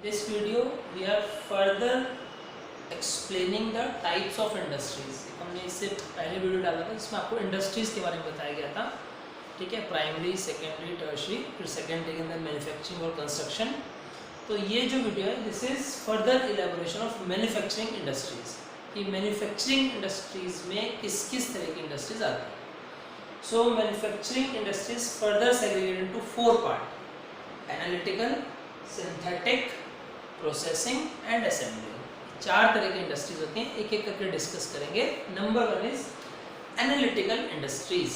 This video we are further explaining the types of industries। हमने इससे पहले video डाला था जिसमें आपको इंडस्ट्रीज के बारे में बताया गया था, ठीक है, प्राइमरी, सेकेंडरी, टर्शरी, फिर सेकेंडरी के अंदर मैन्युफैक्चरिंग और कंस्ट्रक्शन। तो ये जो वीडियो है this is further elaboration of manufacturing industries कि मैन्युफैक्चरिंग इंडस्ट्रीज में किस किस तरह की इंडस्ट्रीज आती हैं। सो manufacturing industries further segregated into 4 part: analytical, synthetic, processing and assembly. 4 तरह की इंडस्ट्रीज होती हैं, एक एक करके डिस्कस करेंगे। Number 1 is analytical industries.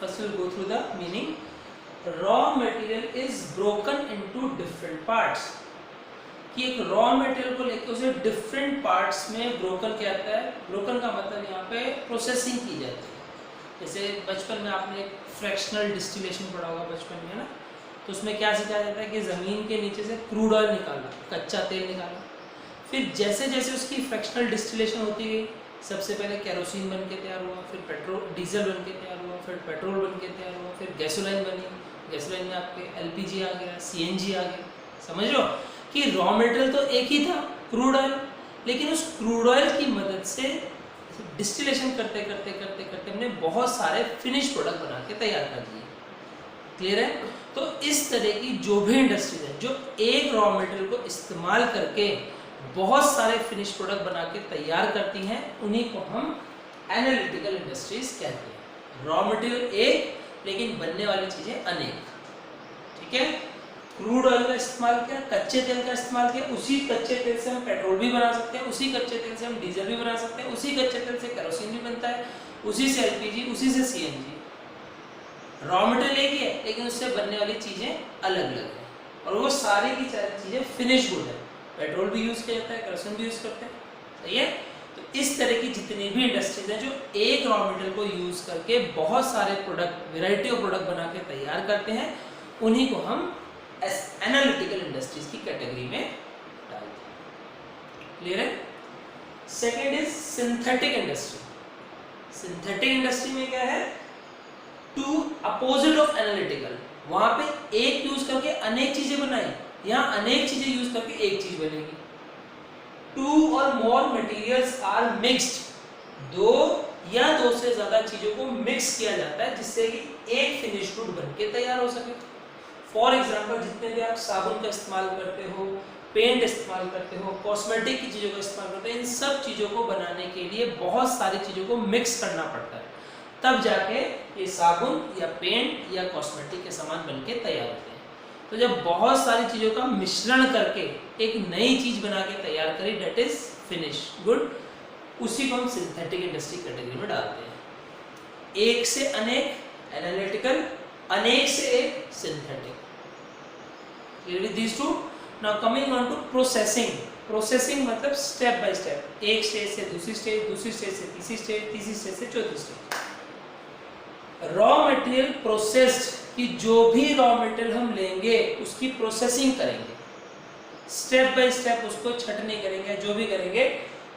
First will go through the meaning. Raw material is broken into different parts, कि एक रॉ मटेरियल को लेकर उसे डिफरेंट पार्ट्स में ब्रोकन किया जाता है। ब्रोकन का मतलब यहाँ पे प्रोसेसिंग की जाती है। जैसे बचपन में आपने फ्रैक्शनल डिस्टिलेशन पढ़ा होगा बचपन में, ना, तो उसमें क्या सिखाया जाता है कि ज़मीन के नीचे से क्रूड ऑयल निकालना, कच्चा तेल निकालना, फिर जैसे जैसे उसकी फ्रैक्शनल डिस्टिलेशन होती गई, सबसे पहले केरोसिन बन के तैयार हुआ, फिर पेट्रोल डीजल बन के तैयार हुआ, फिर पेट्रोल बन के तैयार हुआ, फिर गैसोलाइन बनी, गैसोलाइन में आपके एलपीजी आ गया, सीएनजी आ गया। समझ लो कि रॉ मटेरियल तो एक ही था, क्रूड ऑयल, लेकिन उस क्रूड ऑयल की मदद से डिस्टिलेशन करते करते करते करते हमने बहुत सारे फिनिश प्रोडक्ट बना के तैयार कर दिए। क्लियर है? तो इस तरह की जो भी इंडस्ट्रीज है जो एक रॉ मटेरियल को इस्तेमाल करके बहुत सारे फिनिश प्रोडक्ट बना के तैयार करती हैं, उन्हीं को हम एनालिटिकल इंडस्ट्रीज कहते हैं। रॉ मटेरियल एक, लेकिन बनने वाली चीजें अनेक। ठीक है? क्रूड ऑयल का इस्तेमाल किया, कच्चे तेल का इस्तेमाल किया, उसी कच्चे तेल से हम पेट्रोल भी बना सकते हैं, उसी कच्चे तेल से हम डीजल भी बना सकते हैं, उसी कच्चे तेल से केरोसिन भी बनता है, उसी से एलपीजी, उसी से सीएनजी। रॉ मटेरियल एक ही है, लेकिन उससे बनने वाली चीजें अलग अलग हैं, और वो सारी की सारी चीजें फिनिश गुड है। पेट्रोल भी यूज किया जाता है, केरोसिन भी यूज करते हैं। सही है? तो इस तरह की जितनी भी इंडस्ट्रीज हैं जो एक रॉ मटेरियल को यूज करके बहुत सारे प्रोडक्ट, वेराइटी ऑफ प्रोडक्ट बना के तैयार करते हैं, उन्हीं को हम एनालिटिकल इंडस्ट्रीज की कैटेगरी में डालते हैं। क्लियर है? Second is synthetic industry. Synthetic industry में क्या है? To opposite of analytical. वहां पे एक यूज करके अनेक चीजें बनाई, यहाँ अनेक चीजें यूज करके एक चीज बनेगी। टू और मोर मटेरियल्स आर मिक्स्ड। दो या दो से ज्यादा चीजों को मिक्स किया जाता है जिससे कि एक फिनिश गुड बन के तैयार हो सके। फॉर एग्जाम्पल, जितने भी आप साबुन का इस्तेमाल करते हो, पेंट इस्तेमाल करते हो, कॉस्मेटिक की चीज़ों का इस्तेमाल करते हो, इन सब चीज़ों को बनाने के लिए बहुत सारी चीज़ों को मिक्स करना पड़ता है, तब जाके ये साबुन या पेंट या कॉस्मेटिक के सामान बन के तैयार होते हैं। तो जब बहुत सारी चीज़ों का मिश्रण करके एक नई चीज़ बना के तैयार करी, डेट इज फिनिश गुड, उसी को हम सिंथेटिक इंडस्ट्री कैटेगरी में डालते हैं। एक से अनेक एनालिटिकल, अनेक से एक synthetic. Clear with these two? Now coming on to processing. Processing मतलब स्टेप बाय स्टेप, एक स्टेज से दूसरी स्टेज, दूसरी स्टेज से तीसरी स्टेज, तीसरी स्टेज से चौथी स्टेज। रॉ मटेरियल प्रोसेस्ड, कि जो भी रॉ मटेरियल हम लेंगे उसकी प्रोसेसिंग करेंगे, स्टेप बाय स्टेप उसको छटनी करेंगे, जो भी करेंगे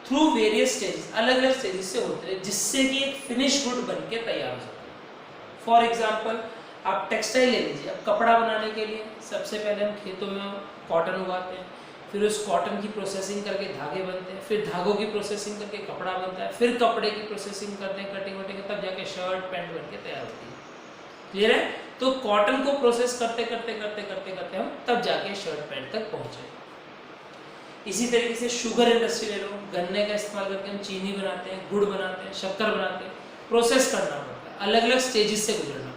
थ्रू वेरियस स्टेजेस, अलग अलग स्टेजेस से होते हैं, जिससे कि एक फिनिश गुड बन के तैयार हो सके। फॉर एग्जाम्पल, आप टेक्सटाइल ले लीजिए। अब कपड़ा बनाने के लिए सबसे पहले हम खेतों में कॉटन उगाते हैं, फिर उस कॉटन की प्रोसेसिंग करके धागे बनते हैं, फिर धागों की प्रोसेसिंग करके कपड़ा बनता है, फिर कपड़े की प्रोसेसिंग करते हैं, कटिंग वटिंग, तब जाके शर्ट पैंट बन के तैयार होती है। क्लियर है? तो कॉटन को प्रोसेस करते करते करते करते करते हम तब जाके शर्ट पैंट तक पहुँचे। इसी तरीके से शुगर इंडस्ट्री ले लो। गन्ने का इस्तेमाल करके हम चीनी बनाते हैं, गुड़ बनाते हैं, शक्कर बनाते हैं, प्रोसेस करना पड़ता है, अलग अलग स्टेजेस से गुजरना पड़ता है।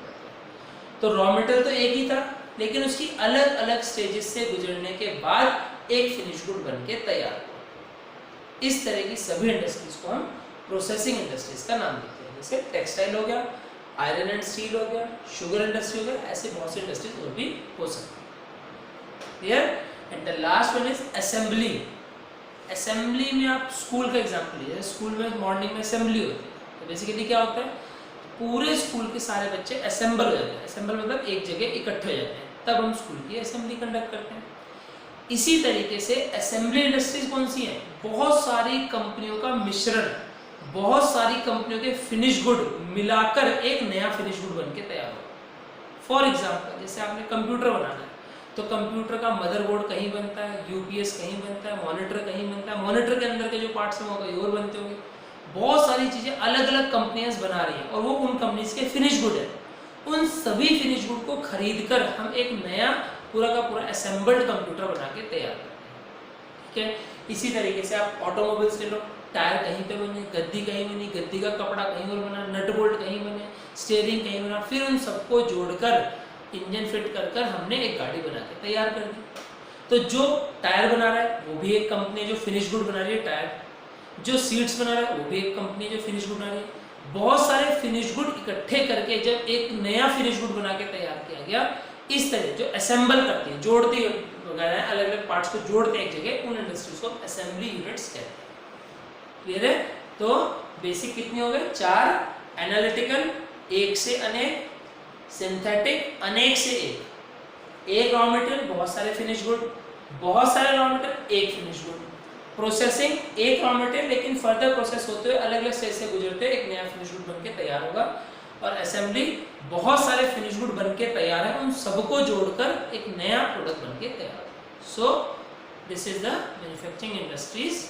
तो रॉ मटेरियल तो एक ही था, लेकिन उसकी अलग अलग स्टेजेस से गुजरने के बाद एक फिनिश गुड बन के तैयार हुआ। इस तरह की सभी इंडस्ट्रीज को हम प्रोसेसिंग इंडस्ट्रीज का नाम देते हैं। जैसे टेक्सटाइल हो गया, आयरन एंड स्टील हो गया, शुगर इंडस्ट्री हो गया, ऐसे बहुत सी इंडस्ट्रीज और भी हो सकती है। Clear? And the last one is assembly. Assembly में आप स्कूल का एग्जाम्पल लीजिए। स्कूल में मॉर्निंग में असेंबली होती है, तो बेसिकली क्या होता है, पूरे स्कूल के सारे बच्चे असेंबल हो जाते हैं। असेंबल मतलब एक जगह इकट्ठे हो जाते हैं, तब हम स्कूल की असेंबली कंडक्ट करते हैं। इसी तरीके से असेंबली इंडस्ट्रीज कौन सी हैं? बहुत सारी कंपनियों का मिश्रण, बहुत सारी कंपनियों के फिनिश गुड मिलाकर एक नया फिनिश गुड बन के तैयार हो। फॉर एग्जाम्पल, जैसे आपने कंप्यूटर बनाना है, तो कंप्यूटर का मदरबोर्ड कहीं बनता है, यूपीएस कहीं बनता है, मॉनिटर कहीं बनता है, मॉनिटर के अंदर के जो पार्ट्स हैं वो कहीं और बनते होंगे। बहुत सारी चीज़ें अलग अलग कंपनियां बना रही हैं और वो उन कंपनीज के फिनिश गुड है। उन सभी फिनिश गुड को खरीद कर हम एक नया पूरा का पूरा असेंबल्ड कंप्यूटर बना के तैयार करते हैं। ठीक है, इसी तरीके से आप ऑटोमोबाइल्स ले लो, टायर कहीं पे बने, गद्दी कहीं बनी, गद्दी का कपड़ा कहीं और बना, नट बोल्ट कहीं बने, स्टीयरिंग कहीं बना, फिर उन सबको जोड़कर इंजन फिट कर कर हमने एक गाड़ी बना के तैयार कर दी। तो जो टायर बना रहा है वो भी एक कंपनी जो फिनिश गुड बना रही है टायर, जो सीट्स बना रहा है वो भी एक कंपनी जो फिनिश गुड बना रही है। बहुत सारे फिनिश गुड इकट्ठे करके जब एक नया फिनिश गुड बना के तैयार किया गया, इस तरह जो असेंबल करती है, जोड़ती वगैरह अलग अलग पार्ट्स को जोड़ते एक जगह, उन इंडस्ट्रीज को असेंबली यूनिट्स कहते हैं। क्लियर है? तो बेसिक कितने हो गए? 4, एनालिटिकल एक से अनेक, सिंथेटिक अनेक से एक रॉ मटेरियल बहुत सारे फिनिश गुड, बहुत सारे रॉ मटेरियल एक फिनिश गुड, प्रोसेसिंग एक रॉ मटेरियल लेकिन फर्दर प्रोसेस होते हुए अलग अलग स्टेज से गुजरते हुए एक नया फिनिश गुड बनके तैयार होगा, और असेंबली बहुत सारे फिनिश गुड बनके तैयार है, उन सबको जोड़कर एक नया प्रोडक्ट बनके तैयार होगा। So this is the manufacturing industries